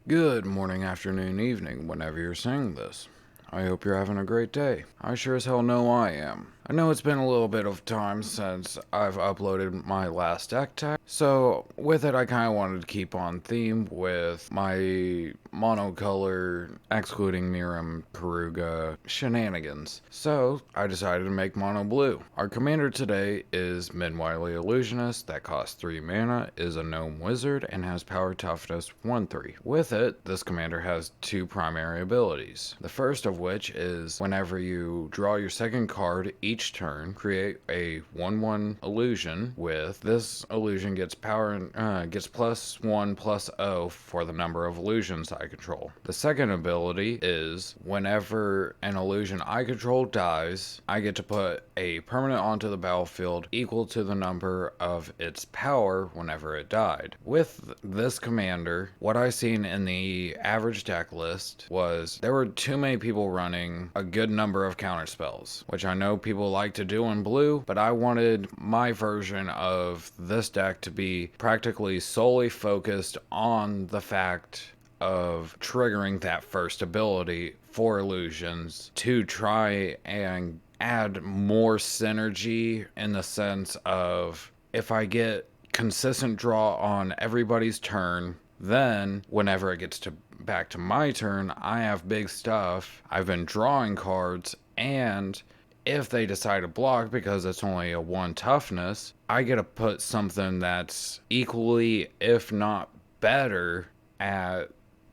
Good morning, afternoon, evening, whenever you're seeing this. I hope you're having a great day. I sure as hell know I am. I know it's been a little bit of time since I've uploaded my last deck tech, so with it I kind of wanted to keep on theme with my monocolor, excluding Miram Karuga shenanigans. So I decided to make mono blue. Our commander today is Minn, Wily, Illusionist that costs 3 mana, is a gnome wizard, and has power toughness 1-3. With it, this commander has 2 primary abilities. The first of which is whenever you draw your second card each turn, create a 1/1 illusion. With this illusion gets gets +1/+0 for the number of illusions I control. The second ability is whenever an illusion I control dies, I get to put a permanent onto the battlefield equal to the number of its power whenever it died. With this commander, what I seen in the average deck list was there were too many people running a good number of counter spells, which I know people like to do in blue, but I wanted my version of this deck to be practically solely focused on the fact of triggering that first ability for illusions to try and add more synergy, in the sense of if I get consistent draw on everybody's turn, then whenever it gets to back to my turn, I have big stuff. I've been drawing cards, and if they decide to block because it's only a 1 toughness, I get to put something that's equally, if not better, at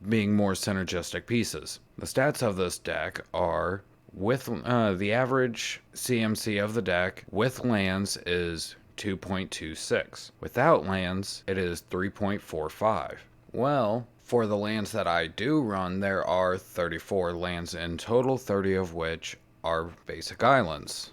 being more synergistic pieces. The stats of this deck are with the average CMC of the deck with lands is 2.26. Without lands, it is 3.45. Well, for the lands that I do run, there are 34 lands in total, 30 of which are basic islands.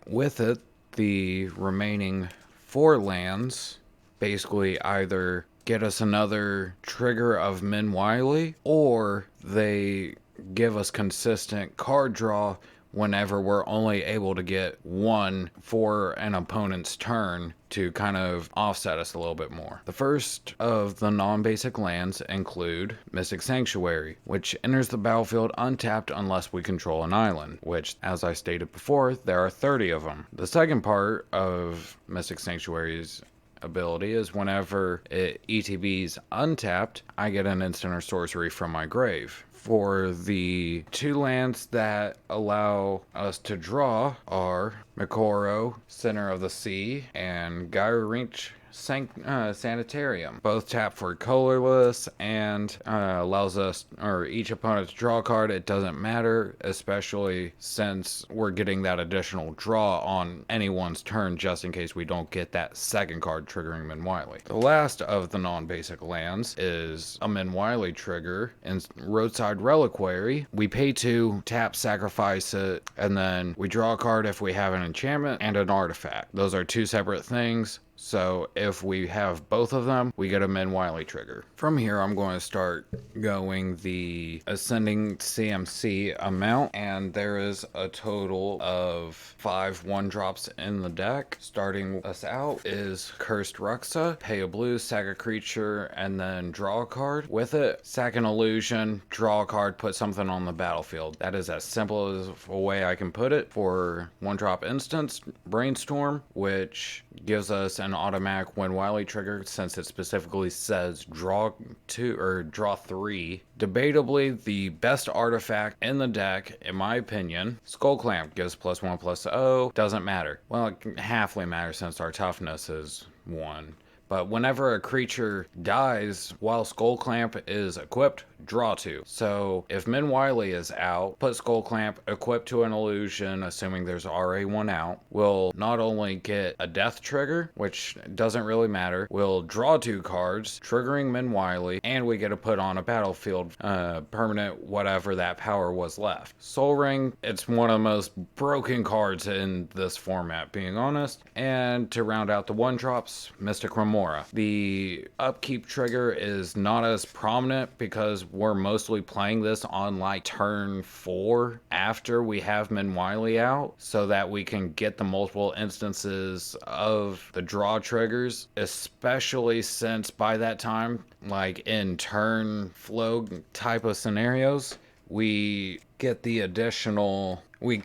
With it, the remaining 4 lands basically either get us another trigger of Minn Wily, or they give us consistent card draw whenever we're only able to get 1 for an opponent's turn to kind of offset us a little bit more. The first of the non-basic lands include Mystic Sanctuary, which enters the battlefield untapped unless we control an island, which, as I stated before, there are 30 of them. The second part of Mystic Sanctuary's ability is whenever it ETBs untapped, I get an instant or sorcery from my grave. For the 2 lands that allow us to draw are Mikoro, Center of the Sea, and Gyrinch Sanitarium. Both tap for colorless and allows us, or each opponent to draw a card. It doesn't matter, especially since we're getting that additional draw on anyone's turn just in case we don't get that second card triggering Minn Wily. The last of the non-basic lands is a Minn Wily trigger in Roadside Reliquary. We pay 2, tap, sacrifice it, and then we draw a card if we have an enchantment and an artifact. Those are 2 separate things. So if we have both of them, we get a Minn Wily trigger. From here, I'm going to start going the ascending CMC amount, and there is a total of 5 1-drops in the deck. Starting us out is Cursed Ruxa. Pay a blue, sack a creature, and then draw a card. With it, sack an illusion, draw a card, put something on the battlefield. That is as simple as a way I can put it. For 1-drop instance, Brainstorm, which gives us an automatic Minn Wily trigger since it specifically says draw 2 or draw 3. Debatably the best artifact in the deck, in my opinion. Skull Clamp gives +1/+0. Doesn't matter. Well, it halfly matters since our toughness is 1. But whenever a creature dies while Skull Clamp is equipped, draw 2. So if Minn Wily is out, put Skull Clamp equipped to an illusion, assuming there's already one out. We'll not only get a death trigger, which doesn't really matter, we'll draw 2 cards, triggering Minn Wily, and we get to put on a battlefield permanent whatever that power was left. Soul Ring, it's one of the most broken cards in this format, being honest. And to round out the 1-drops, Mystic Remora. The upkeep trigger is not as prominent because we're mostly playing this on like turn 4 after we have Minn Wily out, so that we can get the multiple instances of the draw triggers, especially since by that time, like in turn flow type of scenarios, we get the additional, we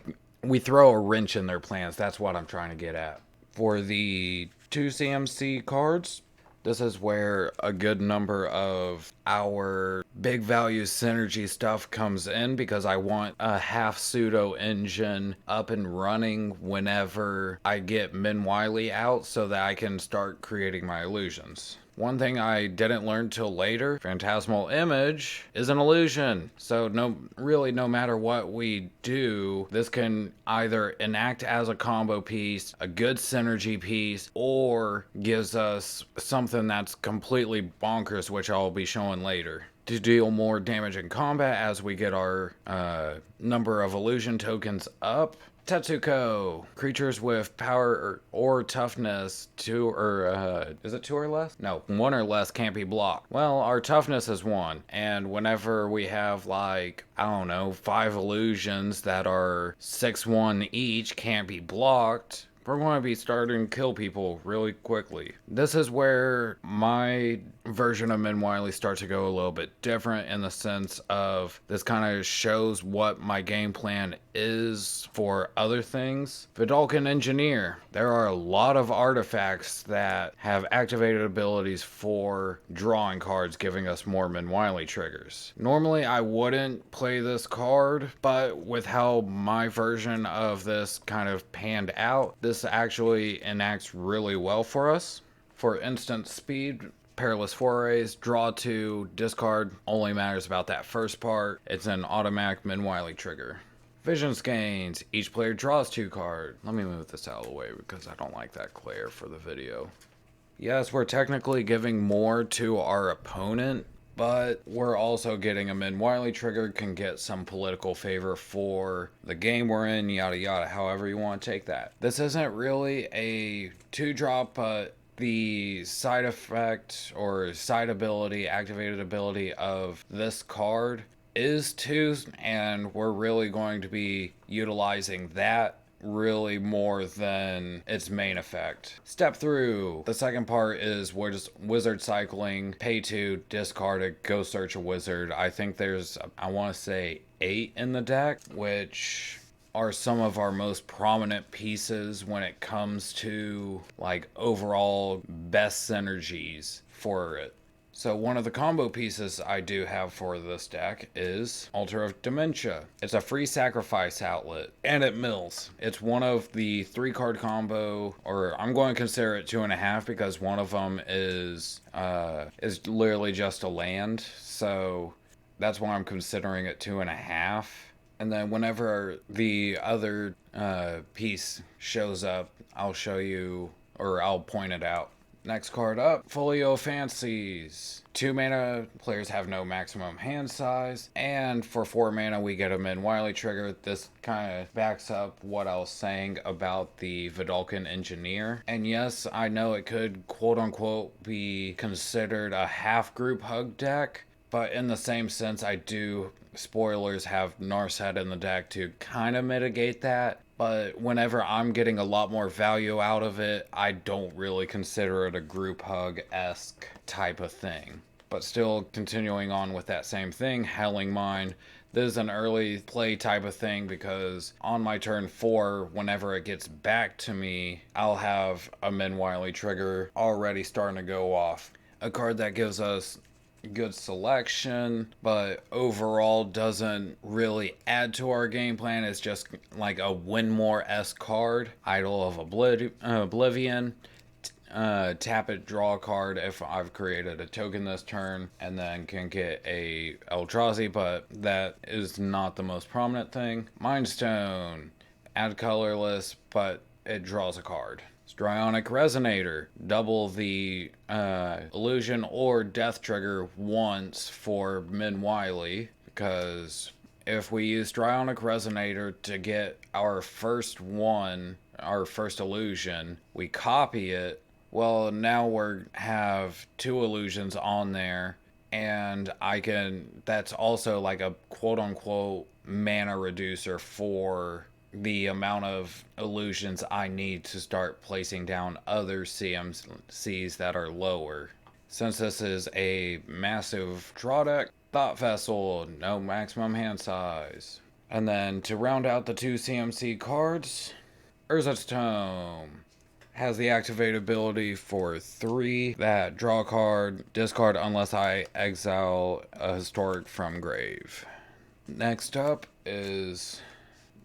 throw a wrench in their plans. That's what I'm trying to get at. For the 2 CMC cards, this is where a good number of our big value synergy stuff comes in, because I want a half pseudo engine up and running whenever I get Minn Wily out, so that I can start creating my illusions. One thing I didn't learn till later, Phantasmal Image is an illusion. So no matter what we do, this can either enact as a combo piece, a good synergy piece, or gives us something that's completely bonkers, which I'll be showing later. To deal more damage in combat as we get our number of illusion tokens up. Tetsuko. Creatures with power or toughness 2 or is it 2 or less? No, 1 or less can't be blocked. Well, our toughness is 1, and whenever we have like, I don't know, 5 illusions that are 6/1 each can't be blocked, we're going to be starting to kill people really quickly. This is where my version of Minn Wily starts to go a little bit different, in the sense of this kind of shows what my game plan is for other things. Vidalcan Engineer. There are a lot of artifacts that have activated abilities for drawing cards, giving us more Minn Wily triggers. Normally I wouldn't play this card, but with how my version of this kind of panned out, this actually enacts really well for us. For instant speed, Perilous Forays, draw 2, discard, only matters about that first part. It's an automatic Minn Wily trigger. Vision Skeins, each player draws 2 cards. Let me move this out of the way because I don't like that glare for the video. Yes, we're technically giving more to our opponent, but we're also getting a Minn Wily trigger, can get some political favor for the game we're in, yada yada, however you want to take that. This isn't really a 2-drop, but the side effect or side ability, activated ability of this card is 2, and we're really going to be utilizing that really more than its main effect. Step through. The second part is wizard cycling. Pay 2, discard it, go search a wizard. I think there's, I want to say 8 in the deck, which are some of our most prominent pieces when it comes to like overall best synergies for it. So one of the combo pieces I do have for this deck is Altar of Dementia. It's a free sacrifice outlet, and it mills. It's one of the 3-card combo, or I'm going to consider it 2.5 because one of them is literally just a land. So that's why I'm considering it 2.5. And then whenever the other piece shows up, I'll show you, or I'll point it out. Next card up, Folio Fancies. 2 mana, players have no maximum hand size, and for 4 mana we get a Minn Wily trigger. This kind of backs up what I was saying about the Vidalcan Engineer. And yes, I know it could quote-unquote be considered a half-group hug deck, but in the same sense, I do, spoilers, have Narset in the deck to kind of mitigate that. But whenever I'm getting a lot more value out of it, I don't really consider it a group hug-esque type of thing. But still continuing on with that same thing, Howling Mine. This is an early play type of thing because on my turn 4, whenever it gets back to me, I'll have a Minn Wily trigger already starting to go off. A card that gives us good selection, but overall doesn't really add to our game plan. It's just like a win more-esque card. Idol of Oblivion. Tap it, draw a card if I've created a token this turn, and then can get a Eldrazi, but that is not the most prominent thing. Mind Stone. Add colorless, but it draws a card. Strionic Resonator. Double the illusion or death trigger once for Minn Wily, because if we use Strionic Resonator to get our first one, our first illusion, we copy it, well, now we have 2 illusions on there, and that's also like a quote unquote mana reducer for the amount of illusions I need to start placing down other CMCs that are lower. Since this is a massive draw deck, Thought Vessel, no maximum hand size. And then to round out the 2 CMC cards, Urza's Tome has the activate ability for 3 that draw a card, discard unless I exile a historic from grave. Next up is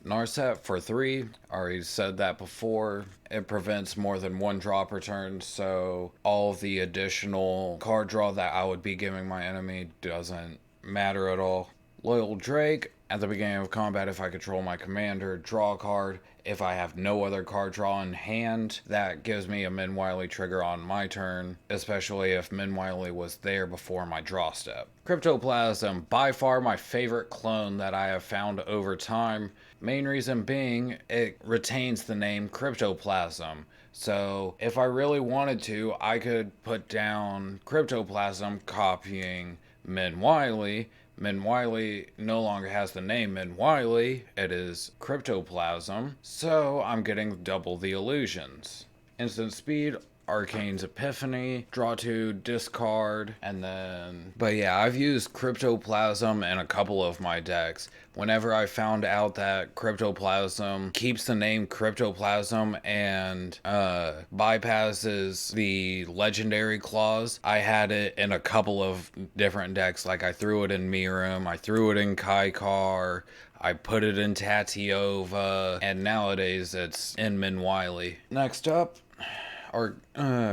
Narset for 3. Already said that before. It prevents more than 1 draw per turn, so all the additional card draw that I would be giving my enemy doesn't matter at all. Loyal Drake. At the beginning of combat, if I control my commander, draw a card. If I have no other card draw in hand, that gives me a Minn Wily trigger on my turn, especially if Minn Wily was there before my draw step. Cryptoplasm, by far my favorite clone that I have found over time. Main reason being, it retains the name Cryptoplasm. So if I really wanted to, I could put down Cryptoplasm copying Minn Wily. Minn Wily no longer has the name Minn Wily, it is Cryptoplasm, so I'm getting double the illusions. Instant speed, Arcane's Epiphany, draw 2, discard, and then... But yeah, I've used Cryptoplasm in a couple of my decks. Whenever I found out that Cryptoplasm keeps the name Cryptoplasm and bypasses the legendary clause, I had it in a couple of different decks. Like I threw it in Miram, I threw it in Kaikar, I put it in Tatiova, and nowadays it's in Minn Wily. Next up, our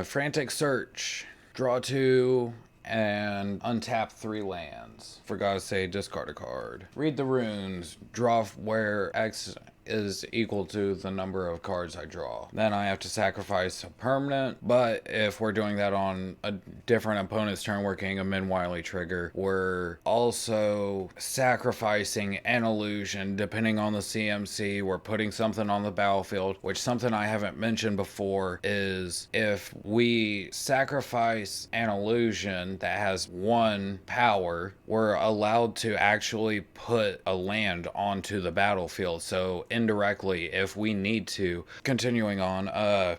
Frantic Search. Draw 2 and untap 3 lands. Forgot to say discard a card. Read the runes. Draw where X is equal to the number of cards I draw. Then I have to sacrifice a permanent, but if we're doing that on a different opponent's turn, we're getting a Minn Wily trigger. We're also sacrificing an illusion. Depending on the CMC, we're putting something on the battlefield, which something I haven't mentioned before is if we sacrifice an illusion that has 1 power, we're allowed to actually put a land onto the battlefield. So indirectly, if we need to. Continuing on,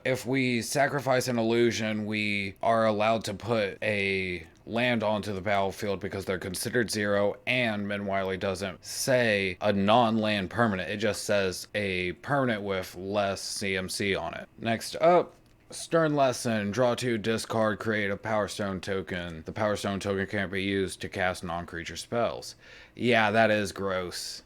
if we sacrifice an illusion, we are allowed to put a land onto the battlefield because they're considered 0, and Minn Wily doesn't say a non-land permanent, it just says a permanent with less CMC on it. Next up, Stern Lesson. Draw 2, discard, create a Power Stone token. The Power Stone token can't be used to cast non-creature spells. Yeah, that is gross.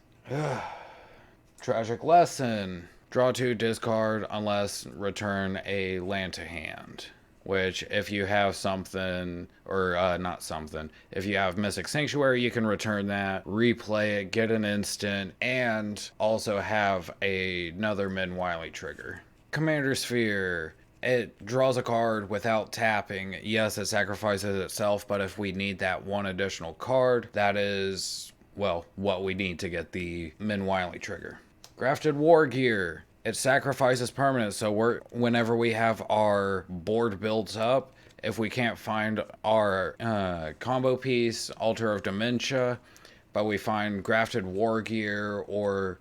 Tragic Lesson. Draw 2, discard, unless return a land to hand. Which, if you have something, or not something, if you have Mystic Sanctuary, you can return that, replay it, get an instant, and also have another Minn Wily trigger. Commander Sphere. It draws a card without tapping. Yes, it sacrifices itself, but if we need that 1 additional card, that is, well, what we need to get the Minn Wily trigger. Grafted War Gear. It sacrifices permanents, so whenever we have our board built up, if we can't find our combo piece, Altar of Dementia, but we find Grafted War Gear or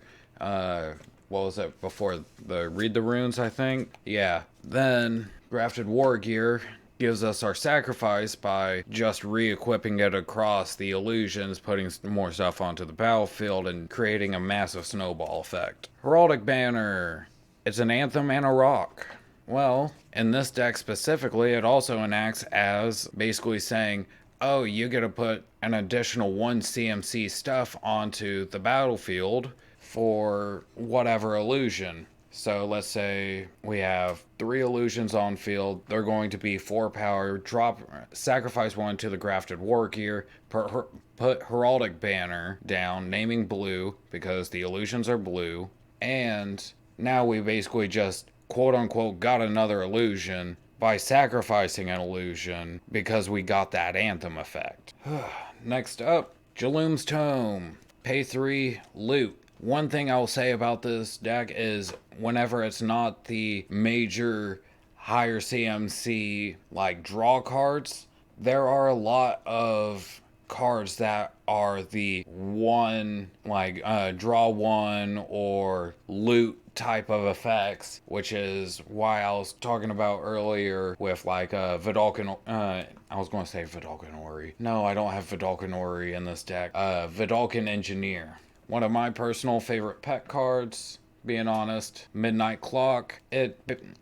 what was it before, the Read the Runes, I think? Yeah. Then Grafted War Gear gives us our sacrifice by just re-equipping it across the illusions, putting more stuff onto the battlefield, and creating a massive snowball effect. Heraldic Banner. It's an anthem and a rock. Well, in this deck specifically, it also enacts as basically saying, oh, you get to put an additional 1 CMC stuff onto the battlefield for whatever illusion. So let's say we have 3 illusions on field. They're going to be 4 power. Sacrifice 1 to the Grafted War Gear. Put Heraldic Banner down, naming blue because the illusions are blue. And now we basically just quote unquote got another illusion by sacrificing an illusion because we got that anthem effect. Next up, Jaloom's Tome. Pay 3, loot. One thing I'll say about this deck is whenever it's not the major higher CMC like draw cards, there are a lot of cards that are the one, like draw one or loot type of effects, which is why I was talking about earlier with like Vidalcan. I was going to say Vidalcan Ori. No, I don't have Vidalcan Ori in this deck. Vidalcan Engineer. One of my personal favorite pet cards, being honest. Midnight Clock.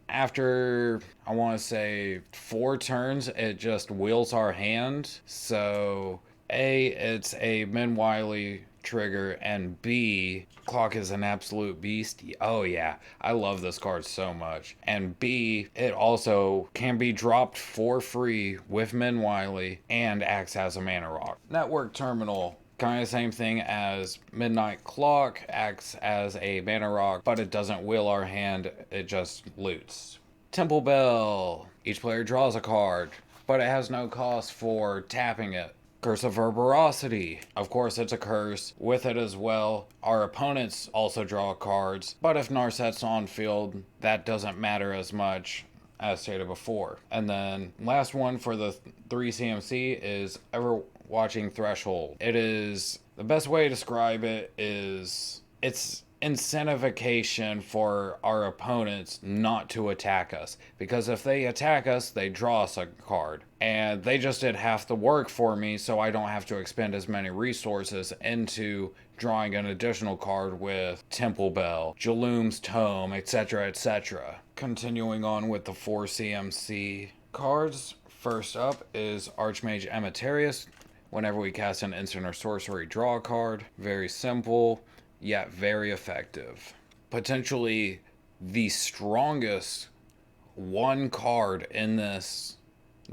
After, I want to say 4 turns, it just wheels our hand. So A, it's a Minn Wily trigger, and B, Clock is an absolute beast. Oh yeah, I love this card so much. And B, it also can be dropped for free with Minn Wily and acts as a mana rock. Network Terminal, kind of same thing as Midnight Clock, acts as a mana rock, but it doesn't wheel our hand, it just loots. Temple Bell, each player draws a card, but it has no cost for tapping it. Curse of Verberosity. Of course, it's a curse. With it as well, our opponents also draw cards, but if Narset's on field, that doesn't matter as much, as stated before. And then last one for the 3 CMC is Everwatching Threshold. It is, the best way to describe it is, it's incentivification for our opponents not to attack us, because if they attack us, they draw us a card, and they just did half the work for me, so I don't have to expend as many resources into drawing an additional card with Temple Bell, Jaloom's Tome, etc., etc. Continuing on with the 4 CMC cards, first up is Archmage Ametarius. Whenever we cast an instant or sorcery, draw a card. Very simple, yet very effective. Potentially the strongest one card in this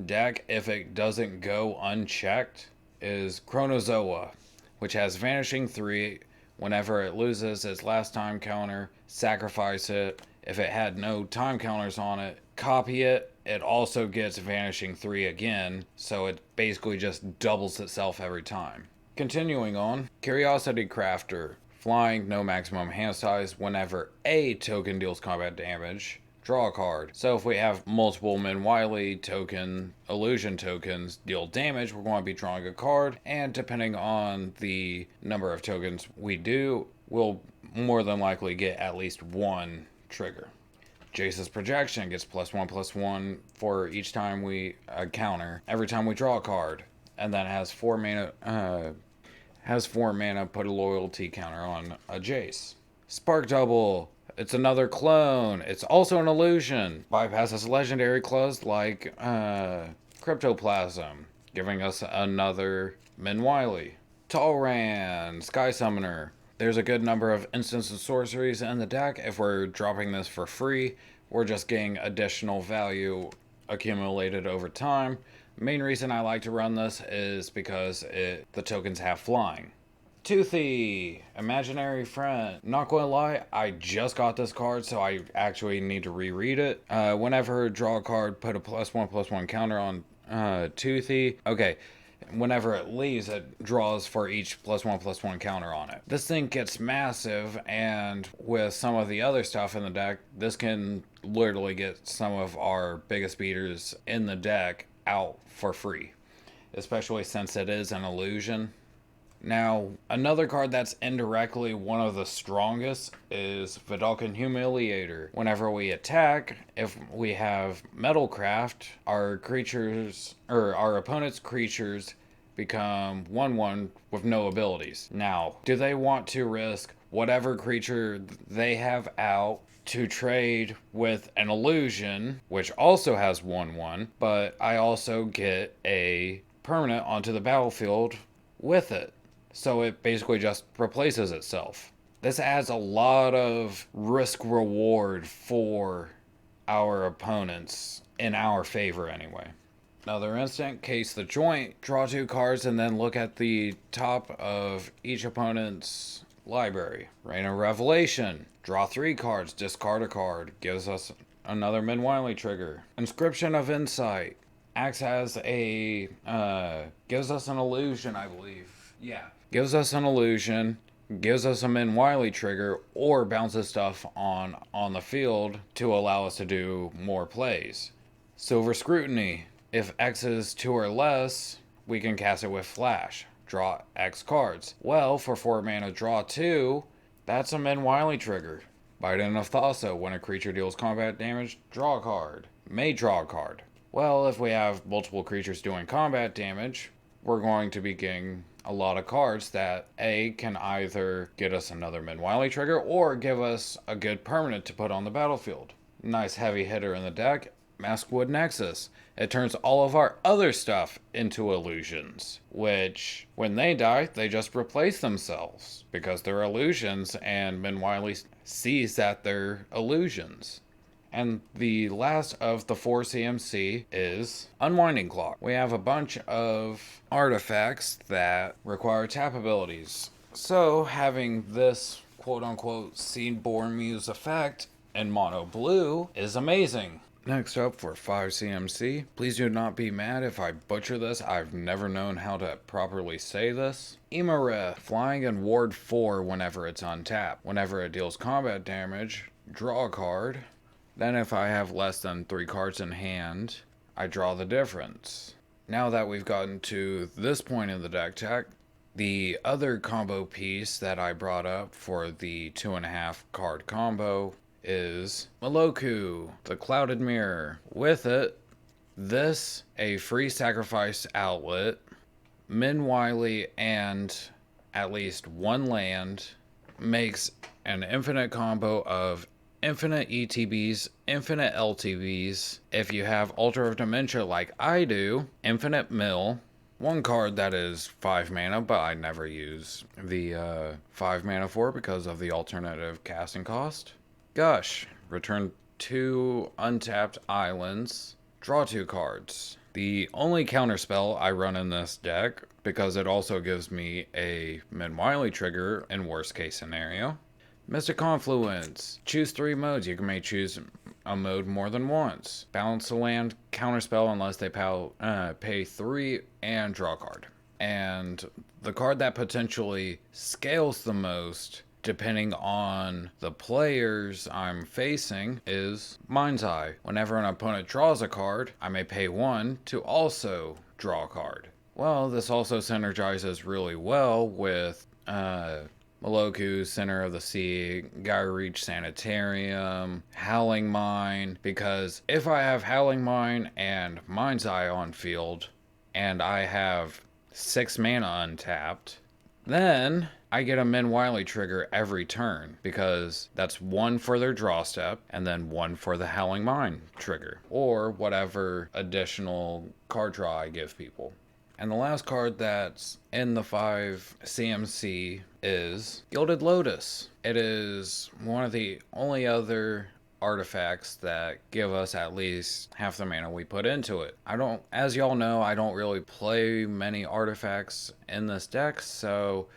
deck, if it doesn't go unchecked, is Chronozoa, which has Vanishing 3. Whenever it loses its last time counter, sacrifice it. If it had no time counters on it, copy it. It also gets Vanishing 3 again, so it basically just doubles itself every time. Continuing on, Curiosity Crafter. Flying, no maximum hand size. Whenever a token deals combat damage, draw a card. So if we have multiple Minn Wily token, illusion tokens deal damage, we're going to be drawing a card, and depending on the number of tokens we do, we'll more than likely get at least one trigger. Jace's Projection gets +1/+1 for each time we counter, every time we draw a card, and then has 4 mana, put a loyalty counter on a Jace. Spark Double, it's another clone. It's also an illusion. Bypasses legendary clothes like Cryptoplasm, giving us another Minn Wily. Talran, Sky Summoner. There's a good number of instants and sorceries in the deck. If we're dropping this for free, we're just getting additional value accumulated over time. Main reason I like to run this is because the tokens have flying. Toothy, Imaginary Friend. Not gonna lie, I just got this card, so I actually need to reread it. Whenever draw a card, put a +1/+1 counter on Toothy. Okay, whenever it leaves, it draws for each +1/+1 counter on it. This thing gets massive, and with some of the other stuff in the deck, this can literally get some of our biggest beaters in the deck out for free, especially since it is an illusion. Now, another card that's indirectly one of the strongest is Vidalcan Humiliator. Whenever we attack, if we have Metalcraft, our opponent's creatures become 1/1 with no abilities. Now, do they want to risk whatever creature they have out to trade with an illusion, which also has 1/1, but I also get a permanent onto the battlefield with it? So it basically just replaces itself. This adds a lot of risk reward for our opponents, in our favor anyway. Another instant, Case the Joint. Draw 2 cards and then look at the top of each opponent's library. Reign of Revelation. Draw 3 cards, discard a card. Gives us another Minn Wily trigger. Inscription of Insight. Acts as a, gives us an illusion, I believe. Yeah. Gives us an illusion, gives us a Minn Wily trigger, or bounces stuff on the field to allow us to do more plays. Silver Scrutiny. If X is 2 or less, we can cast it with Flash. Draw X cards. Well, for 4 mana, draw 2. That's a Minn Wily trigger. Biden of Thassa. When a creature deals combat damage, draw a card. May draw a card. Well, if we have multiple creatures doing combat damage, we're going to be getting a lot of cards that A, can either get us another Minn Wily trigger or give us a good permanent to put on the battlefield. Nice heavy hitter in the deck, Maskwood Nexus. It turns all of our other stuff into illusions, which, when they die, they just replace themselves because they're illusions and Minn Wily sees that they're illusions. And the last of the 4 CMC is Unwinding Clock. We have a bunch of artifacts that require tap abilities. So having this quote-unquote Seedborn Muse effect in mono blue is amazing. Next up for 5 CMC, please do not be mad if I butcher this, I've never known how to properly say this. Imareth, flying in ward 4 whenever it's untapped. Whenever it deals combat damage, draw a card. Then if I have less than 3 cards in hand, I draw the difference. Now that we've gotten to this point in the deck tech, the other combo piece that I brought up for the 2.5 card combo is Maloku, the Clouded Mirror. With it, this, a free sacrifice outlet, Minn Wily, and at least 1 land, makes an infinite combo of infinite ETBs, infinite LTBs. If you have Altar of Dementia like I do, infinite mill. 1 card that is 5 mana, but I never use the 5 mana for because of the alternative casting cost. Gush, return 2 untapped islands, draw 2 cards. The only counterspell I run in this deck, because it also gives me a Minn Wily trigger in worst case scenario. Mystic Confluence. Choose 3 modes. You may choose a mode more than once. Balance the land, counterspell unless they pay 3, and draw a card. And the card that potentially scales the most, depending on the players I'm facing, is Mind's Eye. Whenever an opponent draws a card, I may pay 1 to also draw a card. Well, this also synergizes really well with Maloku, Center of the Sea, Gyre Reach Sanitarium, Howling Mine, because if I have Howling Mine and Mind's Eye on field, and I have 6 mana untapped, then I get a Minn Wily trigger every turn, because that's 1 for their draw step, and then 1 for the Howling Mine trigger, or whatever additional card draw I give people. And the last card that's in the 5 CMC is Gilded Lotus. It is one of the only other artifacts that give us at least half the mana we put into it. As y'all know, I don't really play many artifacts in this deck, so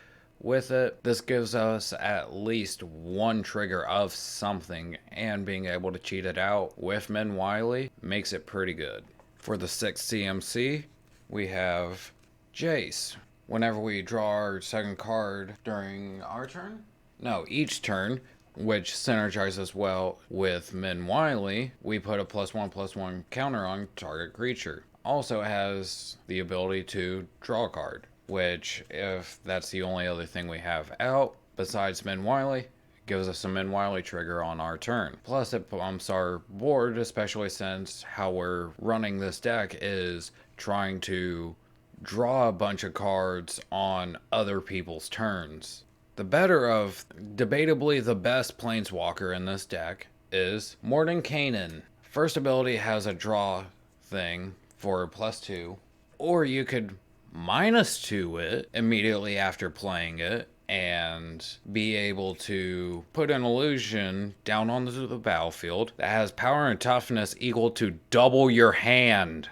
with it, this gives us at least 1 trigger of something, and being able to cheat it out with Minn Wily makes it pretty good. For the 6 CMC, we have Jace. Whenever we draw our second card during our turn? No, each turn, which synergizes well with Minn Wily, we put a +1/+1 counter on target creature. Also has the ability to draw a card, which, if that's the only other thing we have out besides Minn Wily, gives us a Minn Wily trigger on our turn. Plus it bumps our board, especially since how we're running this deck is trying to draw a bunch of cards on other people's turns. The better of, debatably the best Planeswalker in this deck is Mordenkainen. First ability has a draw thing for +2, or you could -2 it immediately after playing it and be able to put an illusion down onto the battlefield that has power and toughness equal to double your hand.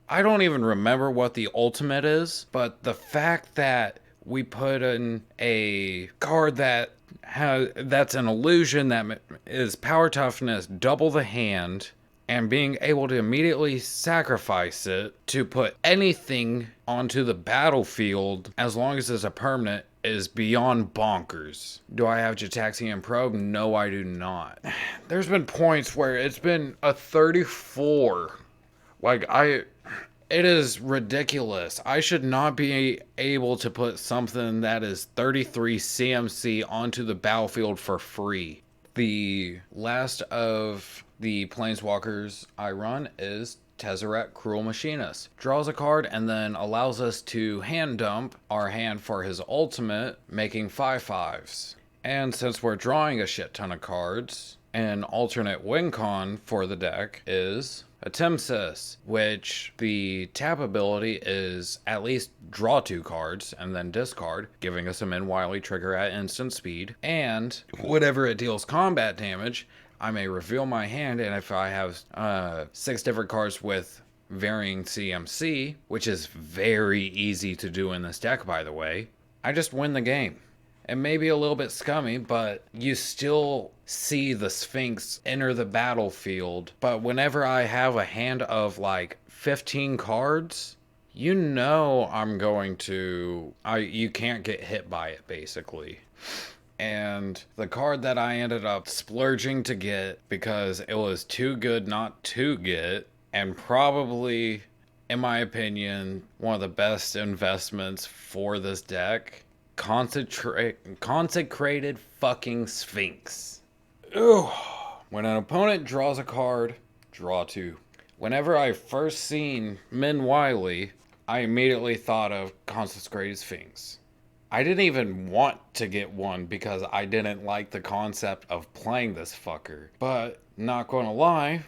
I don't even remember what the ultimate is, but the fact that we put in a card that's an illusion that is power toughness double the hand, and being able to immediately sacrifice it to put anything onto the battlefield as long as it's a permanent is beyond bonkers. Do I have Gitaxian Probe? No, I do not. There's been points where it's been a 34. Like, It is ridiculous. I should not be able to put something that is 33 CMC onto the battlefield for free. The last of the planeswalkers I run is Tezzeret Cruel Machinist. Draws a card and then allows us to hand dump our hand for his ultimate, making 5/5s. And since we're drawing a shit ton of cards, an alternate win con for the deck is a Timsis, which the tap ability is at least draw 2 cards and then discard, giving us a Minn Wily trigger at instant speed. And whenever it deals combat damage, I may reveal my hand, and if I have 6 different cards with varying CMC, which is very easy to do in this deck, by the way, I just win the game. It may be a little bit scummy, but you still see the Sphinx enter the battlefield. But whenever I have a hand of like 15 cards, you know I'm going to... you can't get hit by it, basically. And the card that I ended up splurging to get because it was too good not to get, and probably, in my opinion, one of the best investments for this deck, Consecrated fucking Sphinx. Ugh. When an opponent draws a card, draw 2. Whenever I first seen Minn Wily, I immediately thought of Consecrated Sphinx. I didn't even want to get one because I didn't like the concept of playing this fucker. But, not gonna lie,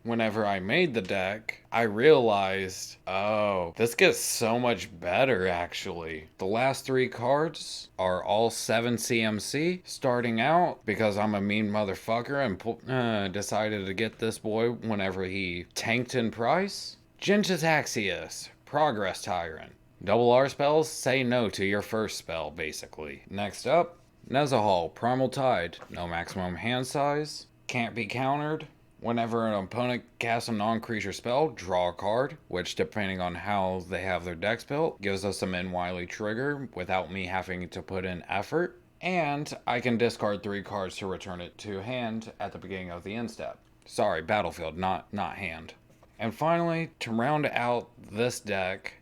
whenever I made the deck, I realized, oh, this gets so much better, actually. The last 3 cards are all 7 CMC, starting out because I'm a mean motherfucker and decided to get this boy whenever he tanked in price. Gentataxius, Progress Tyrant. Double R spells, say no to your first spell, basically. Next up, Nezahal, Primal Tide. No maximum hand size, can't be countered. Whenever an opponent casts a non-creature spell, draw a card, which, depending on how they have their decks built, gives us a Minn Wily trigger without me having to put in effort. And I can discard 3 cards to return it to hand at the beginning of the end step. Sorry, battlefield, not hand. And finally, to round out this deck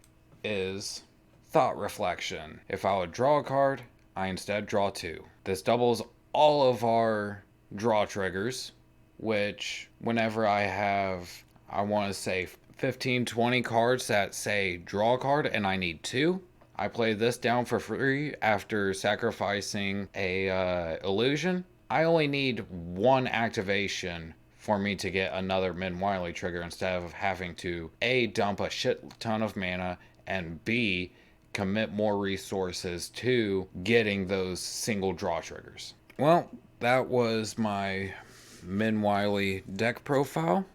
is Thought Reflection. If I would draw a card, I instead draw 2. This doubles all of our draw triggers, which whenever I have, I want to say 15, 20 cards that say draw a card and I need 2, I play this down for free after sacrificing a illusion. I only need 1 activation for me to get another Minn Wily trigger instead of having to A, dump a shit ton of mana, and B, commit more resources to getting those single draw triggers. Well, that was my Minn Wily deck profile.